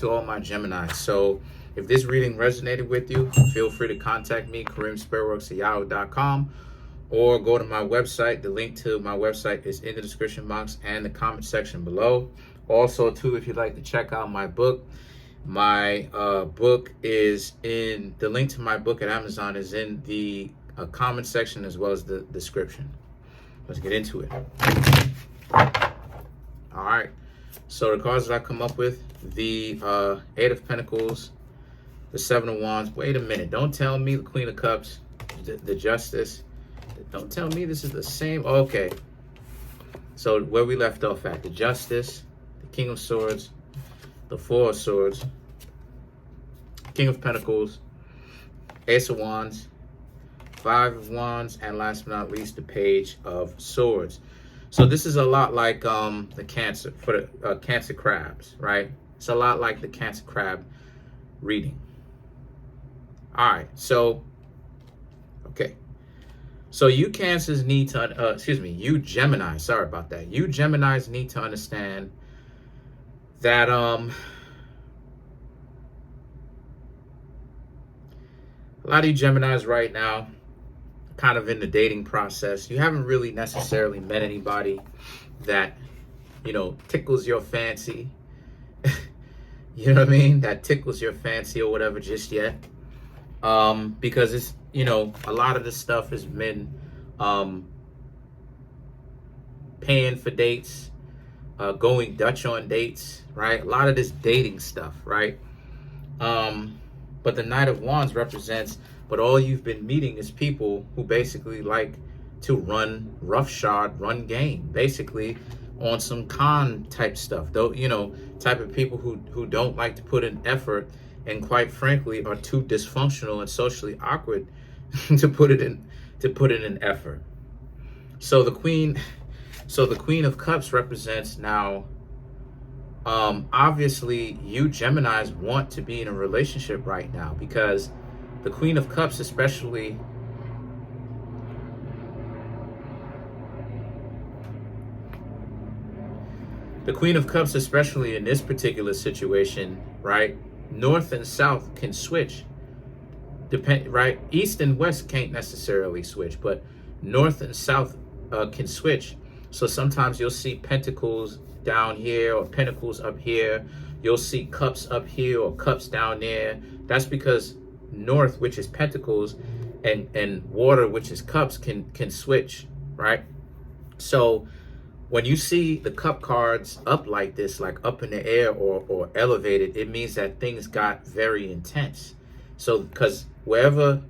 to all my Geminis. So if this reading resonated with you, feel free to contact me, Kareemspiritworks@yahoo.com, or go to my website. The link to my website is in the description box and the comment section below. Also, too, if you'd like to check out my book, my book is in the link to my book at Amazon is in the comment section as well as the description. Let's get into it. All right. So the cards that I come up with, the Eight of Pentacles, the Seven of Wands. Wait a minute. Don't tell me the Queen of Cups, the Justice. Don't tell me this is the same. Okay. So where we left off at, the Justice, the King of Swords, the Four of Swords, King of Pentacles, Ace of Wands, Five of Wands, and last but not least, the Page of Swords. So this is a lot like the Cancer, for the Cancer crabs, right? It's a lot like the Cancer crab reading. All right, so, okay. So you Cancers need to, you Gemini, sorry about that. You Geminis need to understand that a lot of you Geminis right now, kind of in the dating process, you haven't really necessarily met anybody that, you know, tickles your fancy. You know what I mean? That tickles your fancy or whatever just yet. Because it's, you know, a lot of this stuff has been paying for dates, going Dutch on dates, right? A lot of this dating stuff, right? But the Knight of Wands represents, but all you've been meeting is people who basically like to run roughshod, run game, basically on some con type stuff. Though, you know, type of people who don't like to put in effort and quite frankly are too dysfunctional and socially awkward to put it in effort. So the Queen of Cups represents now, obviously you Geminis want to be in a relationship right now, because the Queen of Cups especially, in this particular situation, right? North and South can switch. Right? East and West can't necessarily switch, but North and South can switch. So sometimes you'll see Pentacles down here or Pentacles up here. You'll see Cups up here or Cups down there. That's because North, which is Pentacles, and Water, which is Cups, can switch, right? So when you see the Cup cards up like this, like up in the air or elevated, it means that things got very intense. So because wherever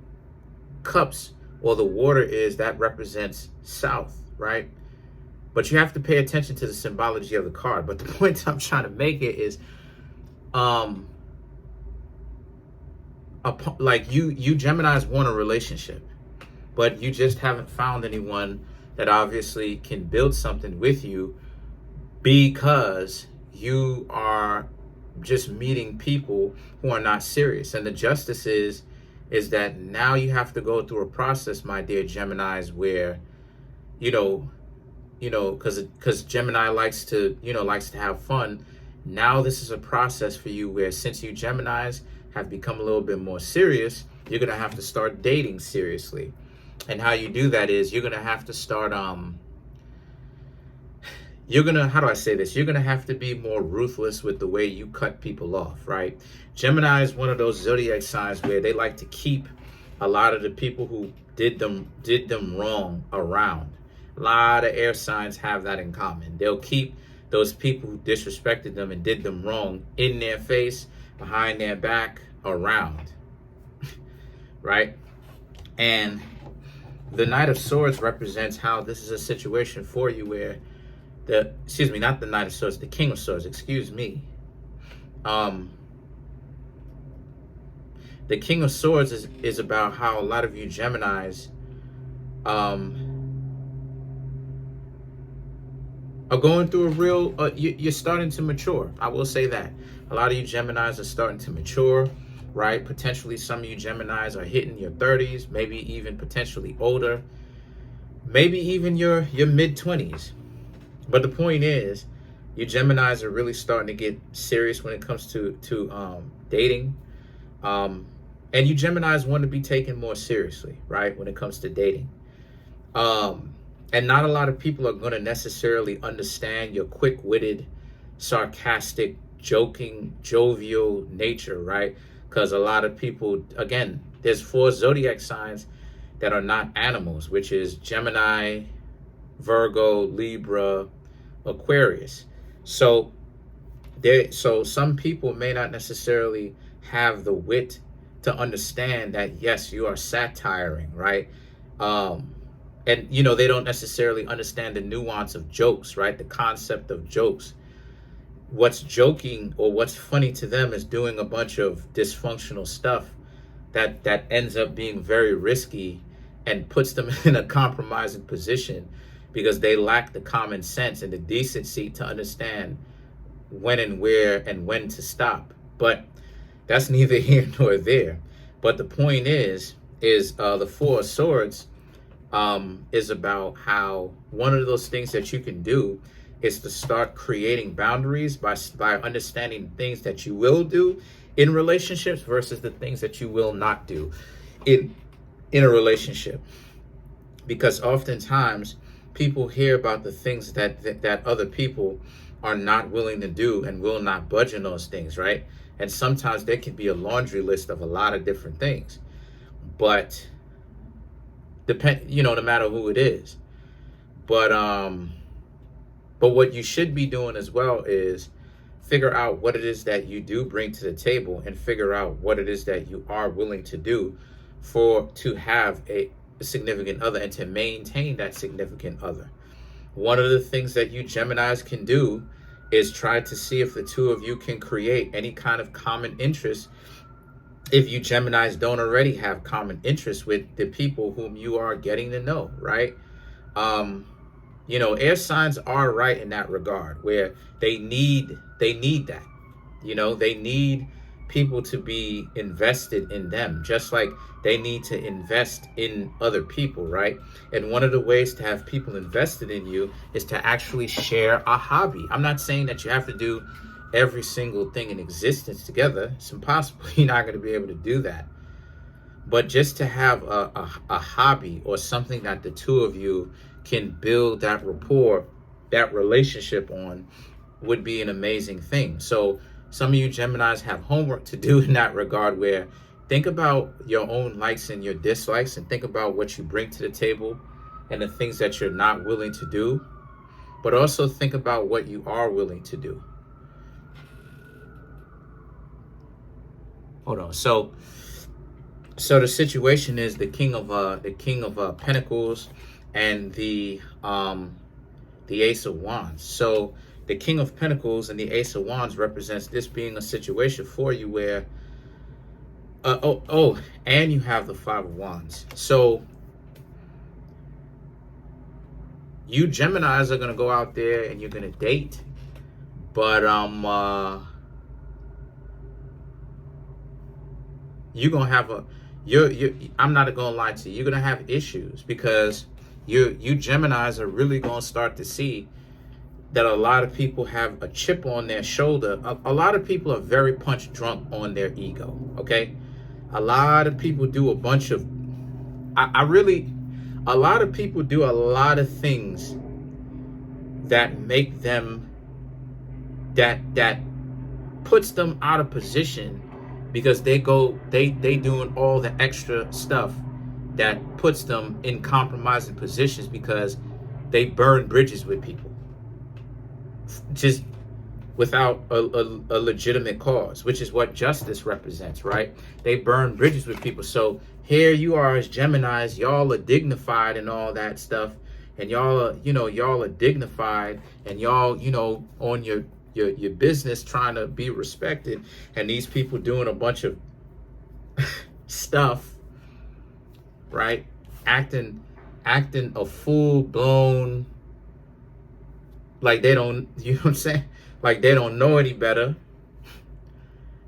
Cups or the Water is, that represents South, right? But you have to pay attention to the symbology of the card. But the point I'm trying to make it is, like you Geminis want a relationship, but you just haven't found anyone that obviously can build something with you, because you are just meeting people who are not serious. And the Justice is that now you have to go through a process, my dear Geminis, where, you know, because Gemini likes to have fun. Now this is a process for you where, since you Geminis have become a little bit more serious, you're going to have to start dating seriously. And how you do that is you're going to have to start, how do I say this? You're going to have to be more ruthless with the way you cut people off, right? Gemini is one of those zodiac signs where they like to keep a lot of the people who did them wrong around. A lot of air signs have that in common. They'll keep those people who disrespected them and did them wrong in their face, behind their back, around, right? And the Knight of Swords represents how this is a situation for you where not the Knight of Swords, the King of Swords, excuse me. The King of Swords is about how a lot of you Geminis are going through a real, you're starting to mature. I will say that. A lot of you Geminis are starting to mature, right? Potentially some of you Geminis are hitting your 30s, maybe even potentially older, maybe even your mid-20s. But the point is, You Geminis are really starting to get serious when it comes to dating. And you Geminis want to be taken more seriously, right, when it comes to dating. And not a lot of people are going to necessarily understand your quick-witted, sarcastic, joking, jovial nature, right? Because a lot of people, again, there's 4 zodiac signs that are not animals, which is Gemini, Virgo, Libra, Aquarius. So some people may not necessarily have the wit to understand that, yes, you are satiring, right? And, you know, they don't necessarily understand the nuance of jokes, right? The concept of jokes. What's joking or what's funny to them is doing a bunch of dysfunctional stuff that ends up being very risky and puts them in a compromising position because they lack the common sense and the decency to understand when and where and when to stop. But that's neither here nor there. But the point is the 4 of Swords is about how one of those things that you can do is to start creating boundaries by understanding things that you will do in relationships versus the things that you will not do in a relationship. Because oftentimes people hear about the things that other people are not willing to do and will not budge on those things, right? And sometimes there can be a laundry list of a lot of different things, but no matter who it is. But what you should be doing as well is figure out what it is that you do bring to the table and figure out what it is that you are willing to do to have a significant other and to maintain that significant other. One of the things that you Geminis can do is try to see if the 2 of you can create any kind of common interest. If you Geminis don't already have common interest with the people whom you are getting to know, right? You know, air signs are right in that regard, where they need that. You know, they need people to be invested in them, just like they need to invest in other people, right? And one of the ways to have people invested in you is to actually share a hobby. I'm not saying that you have to do every single thing in existence together. It's impossible. You're not going to be able to do that. But just to have a hobby or something that the 2 of you can build that rapport, that relationship on, would be an amazing thing. So some of you Geminis have homework to do in that regard, where think about your own likes and your dislikes and think about what you bring to the table and the things that you're not willing to do, but also think about what you are willing to do. Hold on. So the situation is the King of Pentacles and the Ace of Wands. So the King of Pentacles and the Ace of Wands represents this being a situation for you where and you have the 5 of Wands. So you Geminis are gonna go out there and you're gonna date, but you're gonna have I'm not gonna lie to you, you're gonna have issues because you Geminis are really gonna start to see that a lot of people have a chip on their shoulder. A lot of people are very punch drunk on their ego, okay? A lot of people do a bunch of, a lot of people do a lot of things that make them, that puts them out of position because they doing all the extra stuff that puts them in compromising positions because they burn bridges with people just without a legitimate cause, which is what justice represents, right? They burn bridges with people. So here you are as Geminis, y'all are dignified and all that stuff, and y'all are dignified, and y'all on your business trying to be respected, and these people doing a bunch of stuff, right? Acting a full-blown, like they don't, you know what I'm saying? Like they don't know any better.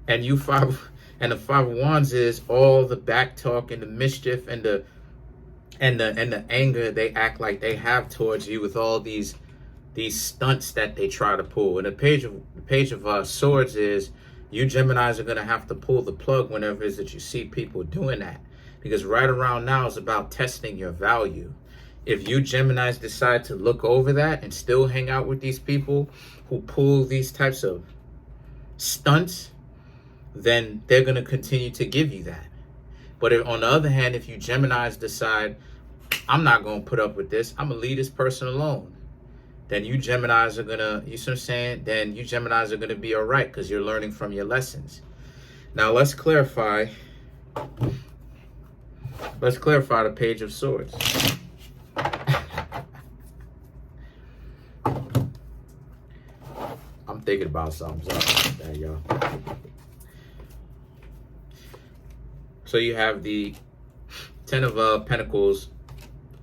And the 5 of Wands is all the back talk and the mischief and the anger they act like they have towards you with all these these stunts that they try to pull. And the page of Swords is, you Geminis are going to have to pull the plug whenever it is that you see people doing that. Because right around now is about testing your value. If you Geminis decide to look over that and still hang out with these people who pull these types of stunts, then they're going to continue to give you that. But if, on the other hand, if you Geminis decide, I'm not going to put up with this, I'm going to leave this person alone, then you Geminis are going to, you see what I'm saying? Then you Geminis are going to be all right because you're learning from your lessons. Now let's clarify. Let's clarify the Page of Swords. I'm thinking about something. Sorry about that, y'all. So you have the Ten of Pentacles,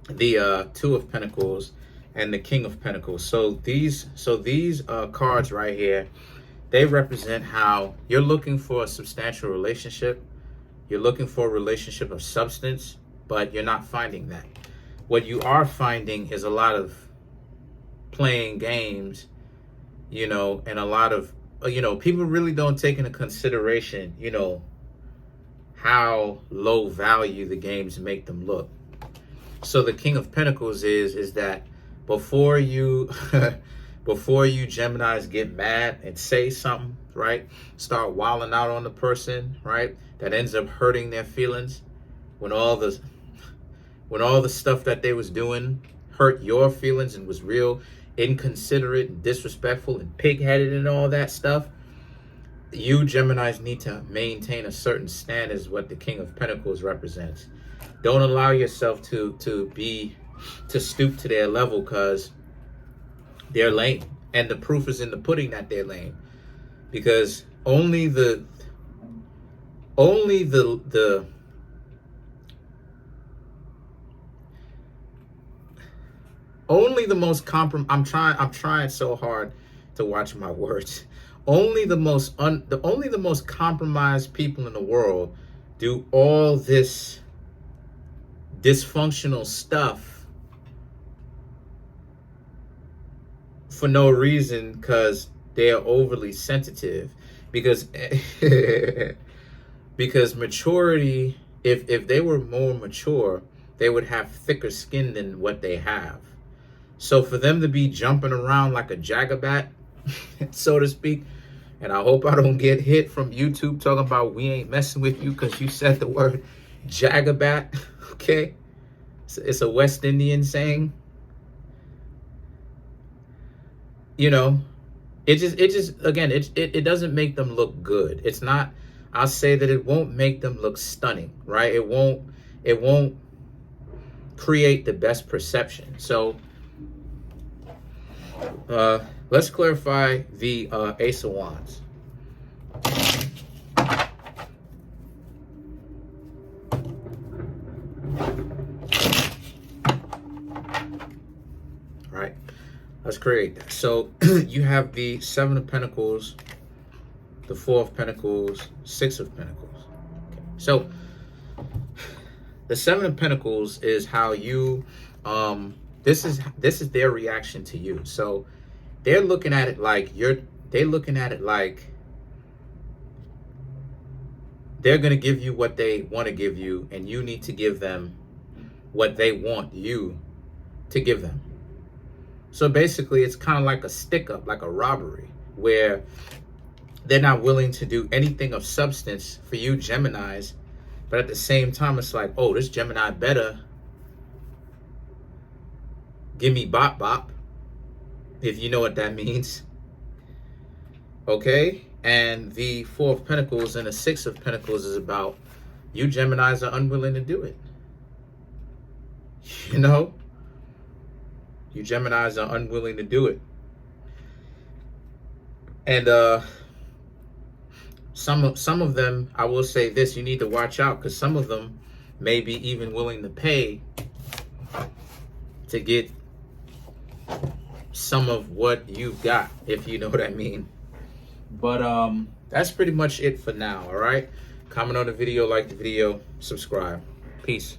the Two of Pentacles, and the King of Pentacles. So these cards right here, they represent how you're looking for a substantial relationship. You're looking for a relationship of substance, but you're not finding that. What you are finding is a lot of playing games, you know, and a lot of, you know, people really don't take into consideration, you know, how low value the games make them look. So the King of Pentacles is that before you Geminis get mad and say something, right, start wilding out on the person, right, that ends up hurting their feelings, when all the stuff that they was doing hurt your feelings and was real inconsiderate and disrespectful and pig-headed and all that stuff, you Geminis need to maintain a certain stand, as what the King of Pentacles represents. Don't allow yourself to stoop to their level, because they're lame, and the proof is in the pudding that they're lame. Because only the most I'm trying so hard to watch my words. Only the most compromised people in the world do all this dysfunctional stuff for no reason, because they are overly sensitive. Because because maturity, if they were more mature, they would have thicker skin than what they have. So for them to be jumping around like a jagabat, so to speak, and I hope I don't get hit from YouTube talking about we ain't messing with you because you said the word jagabat, okay? It's a West Indian saying. You know, it doesn't make them look good. It's not, I'll say that it won't make them look stunning, right? It won't create the best perception. So let's clarify the Ace of Wands. All right, let's create that. So you have the Seven of Pentacles, the Four of Pentacles, Six of Pentacles. Okay. So the Seven of Pentacles is how you this is their reaction to you. So they're looking at it like they're going to give you what they want to give you, and you need to give them what they want you to give them. So basically it's kind of like a stick up, like a robbery, where they're not willing to do anything of substance for you Geminis, but at the same time it's like, oh, this Gemini better give me bop bop, if you know what that means. Okay? And the Four of Pentacles and the Six of Pentacles is about you Geminis are unwilling to do it. You know? You Geminis are unwilling to do it. And some of them, I will say this, you need to watch out, because some of them may be even willing to pay to get some of what you've got, if you know what I mean. But that's pretty much it for now. All right, comment on the video, like the video, subscribe. Peace.